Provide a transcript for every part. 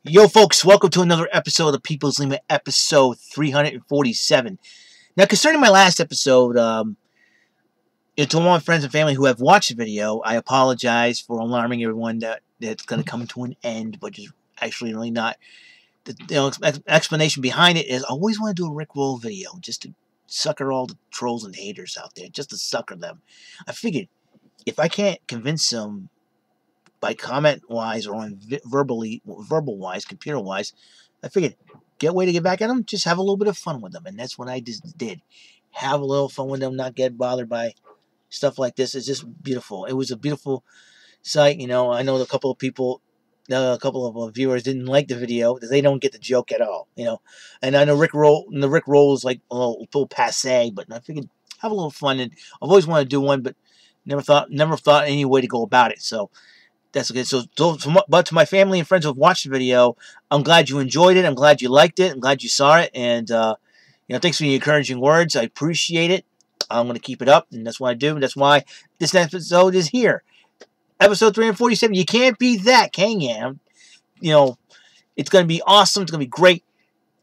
Yo, folks, welcome to another episode of the People's Lima, episode 347. Now, concerning my last episode, to all my friends and family who have watched the video, I apologize for alarming everyone that it's going to come to an end, but just actually really not. The explanation behind it is I always want to do a Rickroll video just to sucker all the trolls and haters out there, just to sucker them. I figured if I can't convince them by comment-wise or on verbal-wise, computer-wise, I figured, get a way to get back at them, just have a little bit of fun with them. And that's what I just did. Have a little fun with them, not get bothered by stuff like this. It's just beautiful. It was a beautiful sight. You know, I know a couple of people, a couple of viewers didn't like the video. They don't get the joke at all, you know. And I know the Rickroll is like a little passe, but I figured have a little fun. And I've always wanted to do one, but never thought any way to go about it. So that's okay. But to my family and friends who have watched the video, I'm glad you enjoyed it. I'm glad you liked it. I'm glad you saw it. And, thanks for the encouraging words. I appreciate it. I'm going to keep it up, and that's what I do. And that's why this episode is here. Episode 347. You can't beat that, can you? It's going to be awesome. It's going to be great.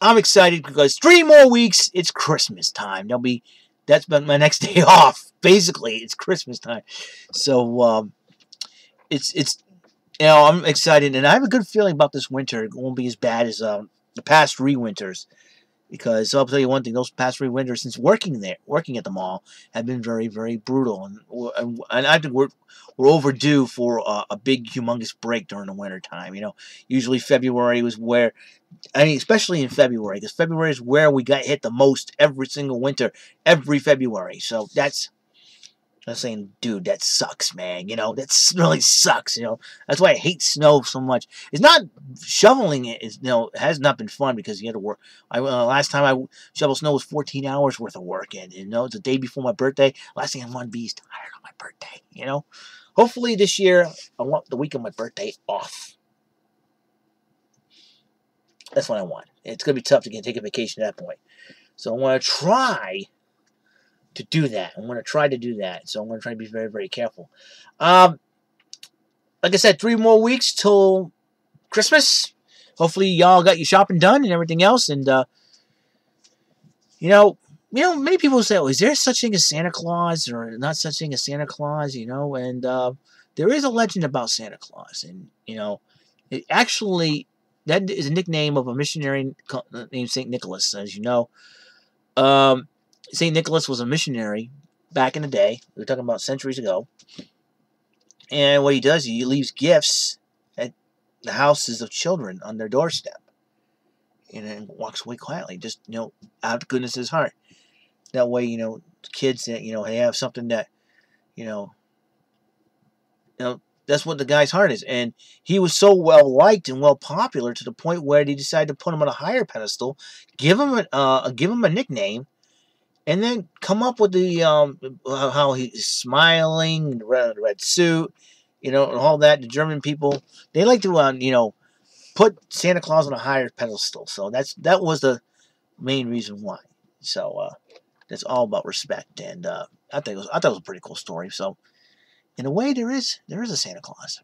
I'm excited because 3 more weeks, it's Christmas time. That's been my next day off. Basically, it's Christmas time. So, I'm excited, and I have a good feeling about this winter. It won't be as bad as the past 3 winters, because I'll tell you one thing: those past 3 winters, since working at the mall, have been very, very brutal, and I think we're overdue for a big, humongous break during the winter time. Usually February was where, especially in February, because February is where we got hit the most every single winter, every February. So I'm saying, dude, that sucks, man. That really sucks. That's why I hate snow so much. It's not shoveling it. It has not been fun because you had to work. Last time I shoveled snow was 14 hours worth of work, and it's the day before my birthday. Last thing I want to be is tired on my birthday. Hopefully this year I want the week of my birthday off. That's what I want. It's gonna be tough to take a vacation at that point. So I want to try to do that. I'm going to try to do that. So I'm going to try to be very, very careful. Like I said, 3 more weeks till Christmas. Hopefully y'all got your shopping done and everything else. And, many people say, oh, is there such thing as Santa Claus or not such thing as Santa Claus, And there is a legend about Santa Claus. And, it actually, that is a nickname of a missionary named St. Nicholas, as you know. St. Nicholas was a missionary back in the day. We were talking about centuries ago. And what he does, he leaves gifts at the houses of children on their doorstep. And then walks away quietly, just, out of goodness of his heart. That way, kids that, they have something that, that's what the guy's heart is. And he was so well liked and well popular to the point where they decided to put him on a higher pedestal, give him a nickname, and then come up with the how he's smiling, the red suit, and all that. The German people, they like to put Santa Claus on a higher pedestal. So that was the main reason why. So that's all about respect, and I thought it was a pretty cool story. So in a way, there is a Santa Claus.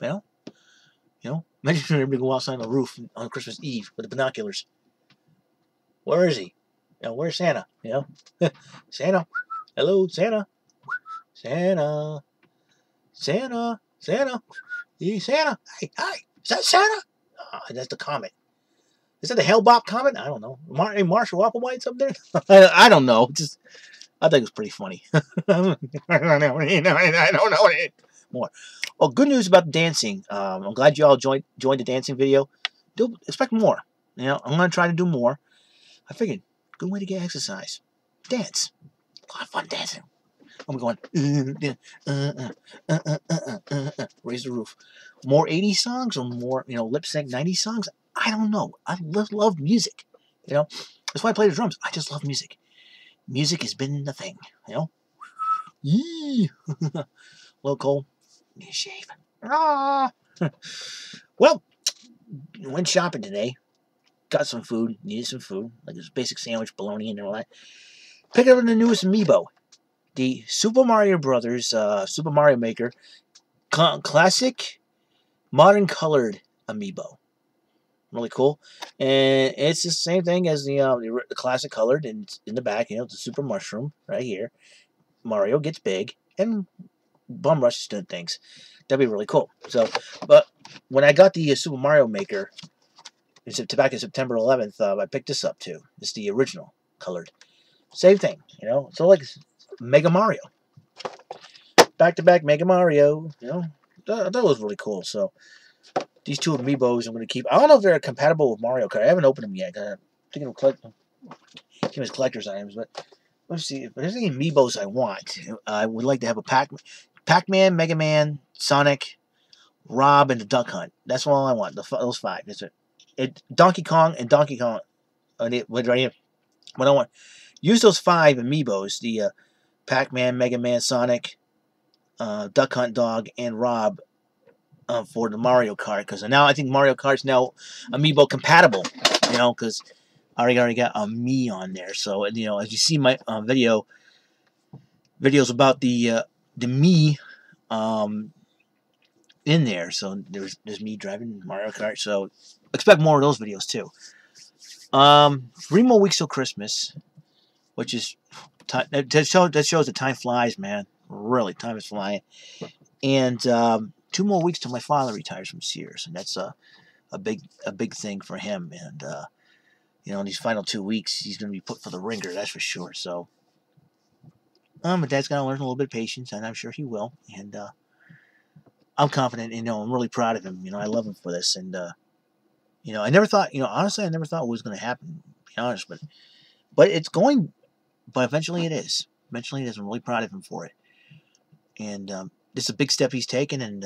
Imagine everybody go outside on the roof on Christmas Eve with the binoculars. Where is he? Where's Santa? Santa. Hello, Santa. Santa. Santa. Santa. Hey, Santa. Hi. Is that Santa? That's the comet. Is that the Hellbop comet? I don't know. Marshall Applewhite's up there? I don't know. I think it was pretty funny. I don't know more. Well, good news about the dancing. I'm glad you all joined the dancing video. Expect more. I'm going to try to do more. I figured, good way to get exercise. Dance. A lot of fun dancing. I'm going, raise the roof. More 80s songs or more, lip sync 90s songs? I don't know. I love music. That's why I play the drums. I just love music. Music has been the thing, Yee. Well, Cole, need a shave. Well, went shopping today. Got some food. Needed some food. Like this basic sandwich, bologna, and all that. Picked up the newest amiibo. The Super Mario Brothers, Super Mario Maker, classic, modern colored amiibo. really cool. And it's the same thing as the classic colored in the back. You know, the super mushroom right here. Mario gets big and bum rushes doing things. That'd be really cool. So, but when I got the Super Mario Maker back in September 11th, I picked this up too. It's the original colored. Same thing, you know. So like Mega Mario, back to back Mega Mario. You know, that was really cool. So these two amiibos I'm going to keep. I don't know if they're compatible with Mario Kart. I haven't opened them yet. I'm thinking of collecting them as collector's items, but let's see. If there's any amiibos I want, I would like to have a Pac-Man, Mega Man, Sonic, Rob, and the Duck Hunt. That's all I want. Those 5. That's it. Donkey Kong and Donkey Kong. Right here. What I want. Use those 5 amiibos. The Pac-Man, Mega Man, Sonic, Duck Hunt Dog, and Rob for the Mario Kart. Because now I think Mario Kart's now amiibo compatible. You know, because I already got a me on there. So, you know, as you see my videos about the me in there. So there's me driving Mario Kart. So expect more of those videos too. 3 more weeks till Christmas, which is that shows that time flies, man. Really, time is flying. And 2 more weeks till my father retires from Sears, and that's a big thing for him. And you know, in these final 2 weeks, he's going to be put for the ringer, that's for sure. So, my dad's got to learn a little bit of patience, and I'm sure he will. And I'm confident. You know, I'm really proud of him. You know, I love him for this. And you know, I never thought. You know, honestly, I never thought it was going to happen. To be honest, but it's going. But eventually, it is. Eventually, it is. I'm really proud of him for it. And this is a big step he's taken. And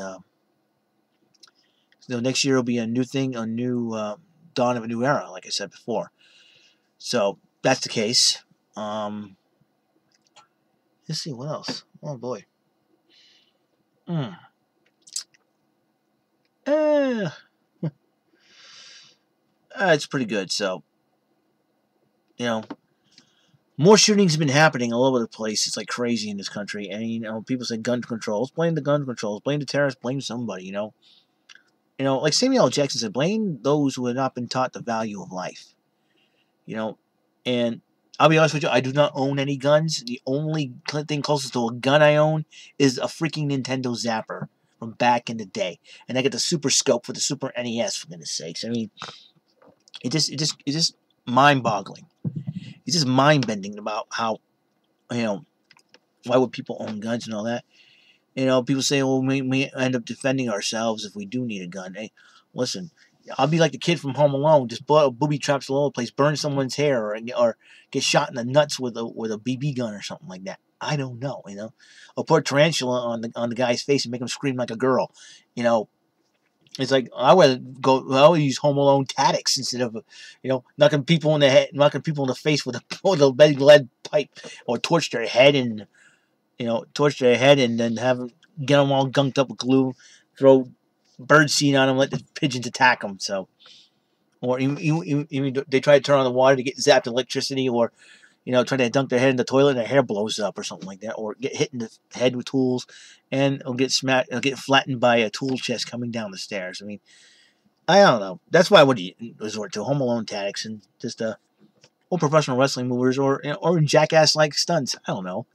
so next year will be a new thing, a new dawn of a new era, like I said before. So that's the case. Let's see what else. Oh boy. It's pretty good. So, you know, more shootings have been happening all over the place. It's like crazy in this country. And, you know, people say gun controls. Blame the gun controls. Blame the terrorists. Blame somebody, you know. You know, like Samuel L. Jackson said, blame those who have not been taught the value of life. You know, and I'll be honest with you, I do not own any guns. The only thing closest to a gun I own is a freaking Nintendo Zapper from back in the day. And I get the Super Scope for the Super NES, for goodness sakes. I mean, it's just mind-boggling. It's just mind-bending about how, you know, why would people own guns and all that? You know, people say, well, we end up defending ourselves if we do need a gun. Hey, listen, I'll be like the kid from Home Alone, just booby traps all over the place, burn someone's hair, or get shot in the nuts with a BB gun or something like that. I don't know, you know. Or put a tarantula on the guy's face and make him scream like a girl. You know, it's like I would use Home Alone tactics instead of, you know, knocking people in the face with a big lead pipe, or torch their head and then get them all gunked up with glue, throw birdseed on them, let the pigeons attack them. So, or even they try to turn on the water to get zapped electricity, or, you know, try to dunk their head in the toilet and their hair blows up or something like that, or get hit in the head with tools and it'll get flattened by a tool chest coming down the stairs. I mean, I don't know. That's why I would resort to Home Alone tactics and just or professional wrestling movers, or jackass like stunts. I don't know.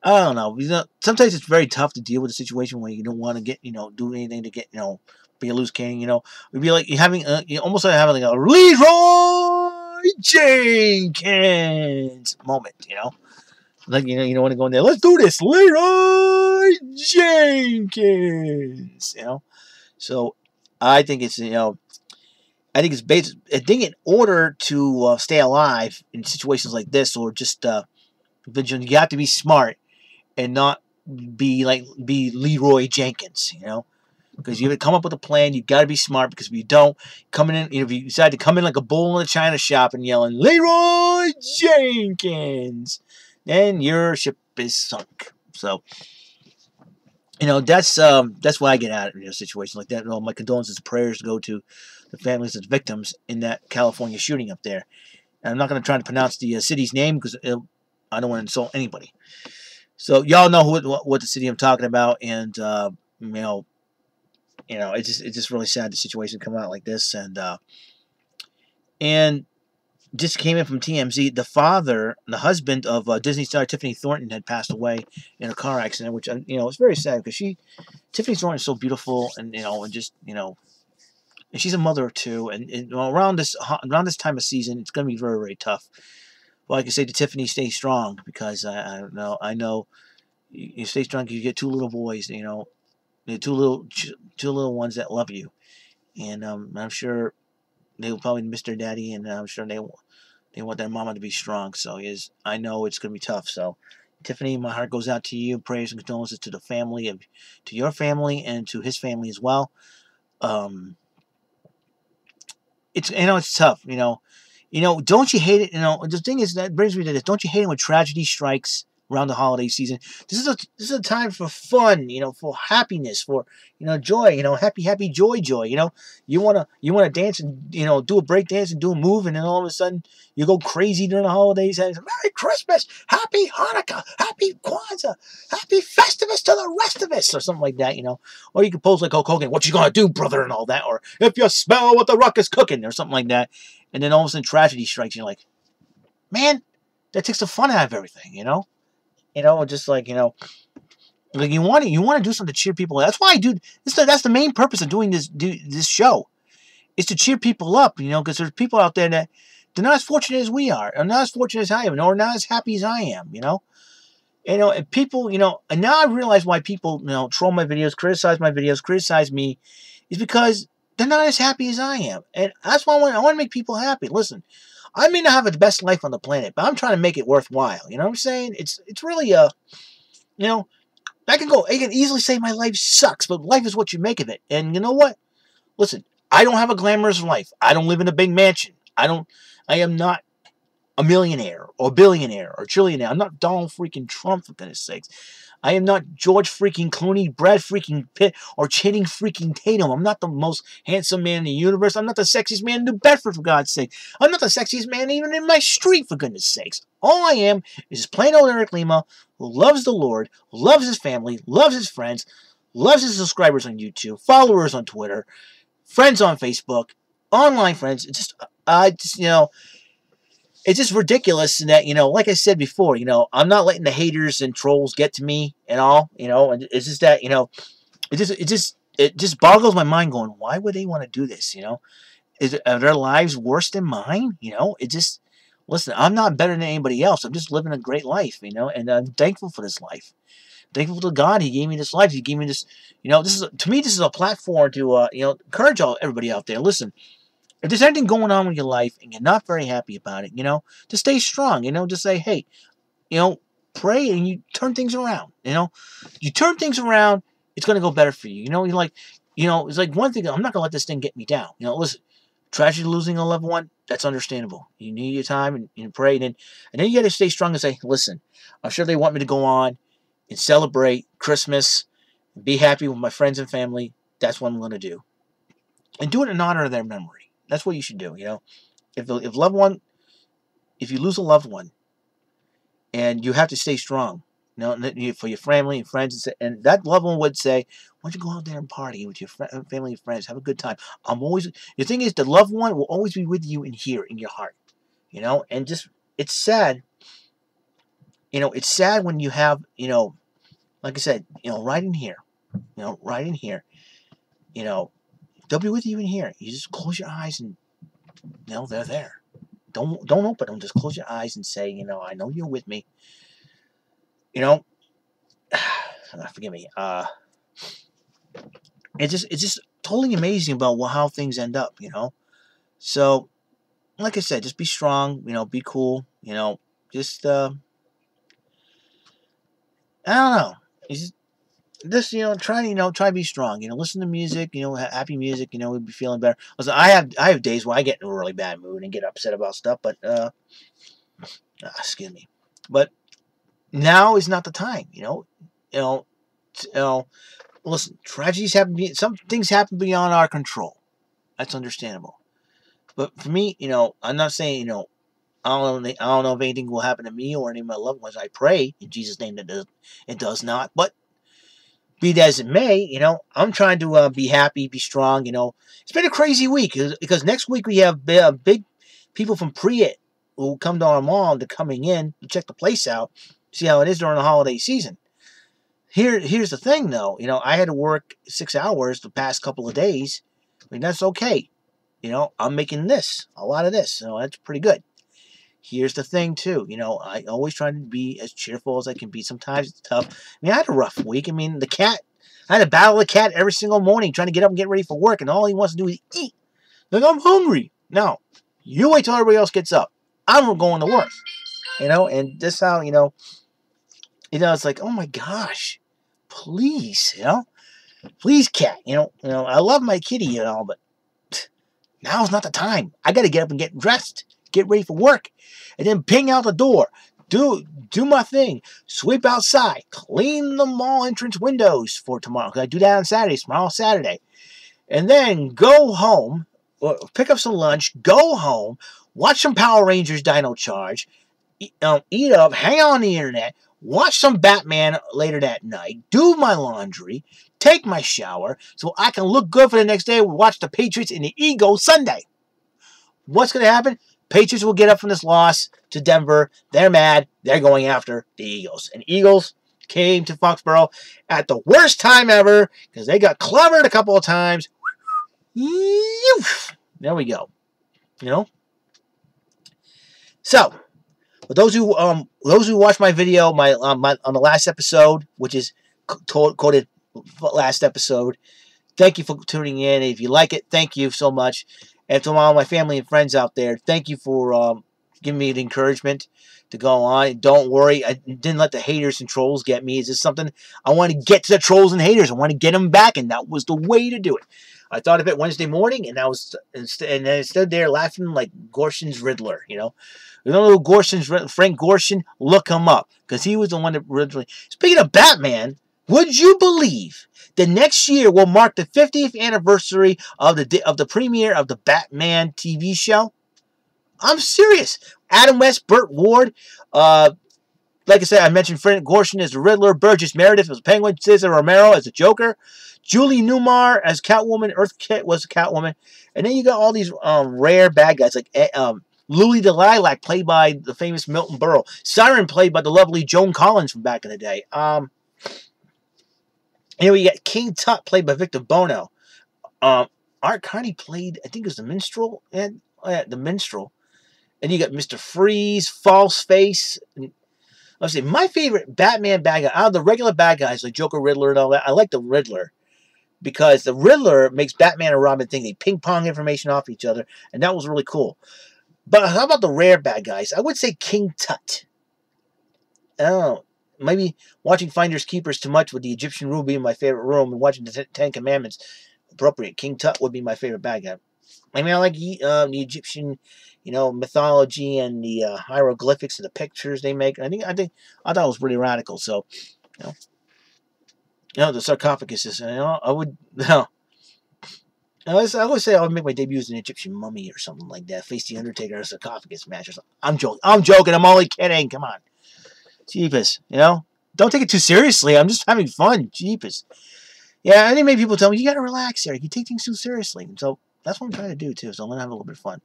I don't know. You know, sometimes it's very tough to deal with a situation where you don't want to do anything to get, be a loose cannon. You know, it'd be like almost like having like a Leroy Jenkins moment. You know, like you don't want to go in there. Let's do this, Leroy Jenkins. You know, so I think it's I think in order to stay alive in situations like this, or just vigilant, you have to be smart and not be Leroy Jenkins, you know, because you have to come up with a plan. You got to be smart, because if you don't, if you decide to come in like a bull in a china shop and yelling Leroy Jenkins, then your ship is sunk. So, that's what I get out of situations like that. My condolences and prayers go to the families of the victims in that California shooting up there. And I'm not going to try to pronounce the city's name, because I don't want to insult anybody. So y'all know what the city I'm talking about, and it's just really sad the situation come out like this, and just came in from TMZ. The husband of Disney star Tiffany Thornton had passed away in a car accident, which it's very sad because Tiffany Thornton is so beautiful, and and she's a mother of two, and around this time of season, it's going to be very, very tough. Well, I can say to Tiffany, stay strong, because I know you stay strong because you get two little boys, two little ones that love you, and I'm sure they will probably miss their daddy, and I'm sure they want their mama to be strong. So I know it's going to be tough. So Tiffany, my heart goes out to you. Prayers and condolences to the family, to your family, and to his family as well. It's tough. Don't you hate it? The thing is, that brings me to this. Don't you hate it when tragedy strikes around the holiday season? This is a time for fun, for happiness, for joy, happy joy. You wanna dance and do a break dance and do a move, and then all of a sudden you go crazy during the holidays and Merry Christmas, Happy Hanukkah, Happy Kwanzaa, Happy Festivus to the rest of us, or something like that, Or you can pose like Hulk Hogan, what you gonna do, brother, and all that, or if you smell what the ruck is cooking, or something like that, and then all of a sudden tragedy strikes, you're like, man, that takes the fun out of everything, just like like you want to do something to cheer people. That's why I do this. That's the main purpose of doing this show, is to cheer people up. Because there's people out there that they're not as fortunate as we are, or not as fortunate as I am, or not as happy as I am. And people, and now I realize why people, troll my videos, criticize me, is because they're not as happy as I am, and that's why I want to make people happy. Listen, I may not have the best life on the planet, but I'm trying to make it worthwhile. You know what I'm saying? It's really I can easily say my life sucks, but life is what you make of it. And you know what? Listen, I don't have a glamorous life. I don't live in a big mansion. I am not a millionaire or billionaire or trillionaire. I'm not Donald freaking Trump, for goodness sakes. I am not George freaking Clooney, Brad freaking Pitt, or Channing freaking Tatum. I'm not the most handsome man in the universe. I'm not the sexiest man in New Bedford, for God's sake. I'm not the sexiest man even in my street, for goodness sakes. All I am is plain old Eric Lima, who loves the Lord, who loves his family, loves his friends, loves his subscribers on YouTube, followers on Twitter, friends on Facebook, online friends. It's just ridiculous that, like I said before, I'm not letting the haters and trolls get to me and all, and it's just that, it just boggles my mind going, why would they want to do this, Are their lives worse than mine, listen, I'm not better than anybody else. I'm just living a great life, and I'm thankful for this life. Thankful to God, He gave me this life. He gave me this, to me, this is a platform to, encourage everybody out there. Listen, if there's anything going on with your life and you're not very happy about it, just stay strong, just say, hey, pray and you turn things around, You turn things around, it's going to go better for you. It's like one thing, I'm not going to let this thing get me down. Listen, tragedy losing a loved one, that's understandable. You need your time and pray, and then you got to stay strong and say, listen, I'm sure they want me to go on and celebrate Christmas, and be happy with my friends and family. That's what I'm going to do. And do it in honor of their memory. That's what you should do, If you lose a loved one, and you have to stay strong, for your family and friends, and that loved one would say, why don't you go out there and party with your family and friends, have a good time. The thing is, the loved one will always be with you in here, in your heart, and just, it's sad, it's sad when you have, like I said, right in here, they'll be with you in here. You just close your eyes and, they're there. Don't open them. Just close your eyes and say, I know you're with me. Forgive me. It's just totally amazing about how things end up, So, like I said, just be strong, be cool, just, I don't know. Just, try to be strong, listen to music, happy music, we'll be feeling better. Listen, I have days where I get in a really bad mood and get upset about stuff, but, excuse me, but now is not the time, listen, tragedies happen, some things happen beyond our control. That's understandable. But for me, I'm not saying, I don't know if anything will happen to me or any of my loved ones. I pray in Jesus' name that it does not, but Be that as it may, I'm trying to be happy, be strong. It's been a crazy week because next week we have big people from Priet who come to our mall. They're coming in to check the place out, see how it is during the holiday season. Here's the thing, though. I had to work 6 hours the past couple of days. I mean, that's okay. I'm making a lot of this. That's pretty good. Here's the thing, too. I always try to be as cheerful as I can be. Sometimes it's tough. I mean, I had a rough week. I mean, I had to battle the cat every single morning, trying to get up and get ready for work, and all he wants to do is eat. Like, I'm hungry. No, you wait till everybody else gets up. I'm going to work. And this how, it's like, oh my gosh, please, please, cat. I love my kitty, but now's not the time. I got to get up and get dressed, get ready for work, and then ping out the door. Do my thing. Sweep outside. Clean the mall entrance windows for tomorrow. Because I do that on Saturdays. Tomorrow's Saturday. And then go home. Pick up some lunch. Go home. Watch some Power Rangers Dino Charge. Eat up. Hang on the internet. Watch some Batman later that night. Do my laundry. Take my shower. So I can look good for the next day. We watch the Patriots and the Eagles Sunday. What's going to happen? Patriots will get up from this loss to Denver. They're mad. They're going after the Eagles. And Eagles came to Foxborough at the worst time ever because they got clobbered a couple of times. There we go. So, for those who watched my video on the last episode, which is quoted last episode, thank you for tuning in. If you like it, thank you so much. And to all my family and friends out there, thank you for giving me the encouragement to go on. Don't worry, I didn't let the haters and trolls get me. Is this something I want to get to the trolls and haters? I want to get them back, and that was the way to do it. I thought of it Wednesday morning, and I stood there laughing like Gorshin's Riddler. Who Frank Gorshin? Look him up because he was the one that originally. Speaking of Batman. Would you believe that next year will mark the 50th anniversary of the premiere of the Batman TV show? I'm serious. Adam West, Burt Ward, like I said, I mentioned Frank Gorshin as the Riddler, Burgess Meredith as Penguin, Cesar Romero as the Joker, Julie Newmar as Catwoman, Earthkit was Catwoman, and then you got all these rare bad guys like Louis the Lilac, played by the famous Milton Berle, Siren, played by the lovely Joan Collins from back in the day. Here we got King Tut, played by Victor Bono. Art Carney played, I think it was the Minstrel. The Minstrel. And you got Mr. Freeze, False Face. Let's see, my favorite Batman bad guy, out of the regular bad guys, like Joker, Riddler, and all that, I like the Riddler. Because the Riddler makes Batman and Robin think they ping-pong information off each other. And that was really cool. But how about the rare bad guys? I would say King Tut. Oh, maybe watching Finders Keepers too much with the Egyptian room being my favorite room and watching the Ten Commandments appropriate. King Tut would be my favorite bad guy. I mean, I like the Egyptian, mythology and the hieroglyphics and the pictures they make. I thought it was pretty radical. So, the sarcophagus is. I would. I always say I would make my debut as an Egyptian mummy or something like that. Face the Undertaker in a sarcophagus match or something. I'm joking. I'm only kidding. Come on. Jeepers, don't take it too seriously. I'm just having fun. Jeepers. Yeah, and then maybe people tell me, you got to relax, Eric. You take things too seriously. And so that's what I'm trying to do, too. So I'm going to have a little bit of fun.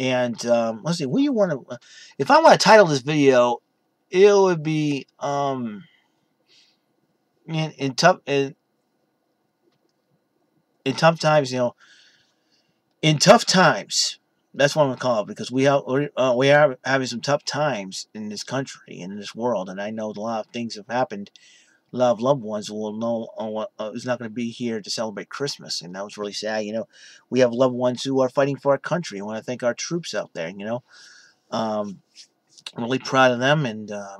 And let's see, what do you want to... If I want to title this video, it would be... in tough times, in tough times... That's what I'm going to call it, because we are having some tough times in this country and in this world, and I know a lot of things have happened. A lot of loved ones will know is not going to be here to celebrate Christmas, and that was really sad. We have loved ones who are fighting for our country. I want to thank our troops out there. I'm really proud of them, and I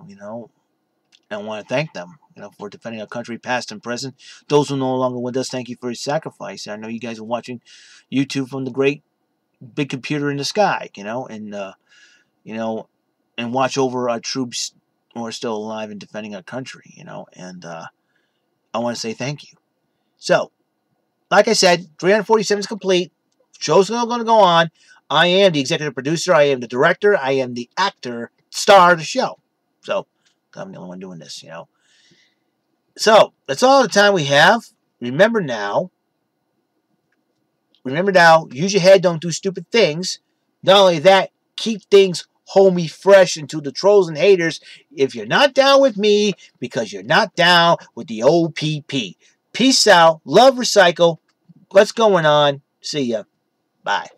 want to thank them. For defending our country, past and present. Those who are no longer with us, thank you for your sacrifice. I know you guys are watching YouTube from the great big computer in the sky, and watch over our troops who are still alive and defending our country, and I want to say thank you. So, like I said, 347 is complete. Show's going to go on. I am the executive producer. I am the director. I am the actor, star of the show. So, I'm the only one doing this, So, that's all the time we have. Remember now, use your head, don't do stupid things. Not only that, keep things homey fresh into the trolls and haters if you're not down with me because you're not down with the OPP. Peace out. Love, recycle. What's going on? See ya. Bye.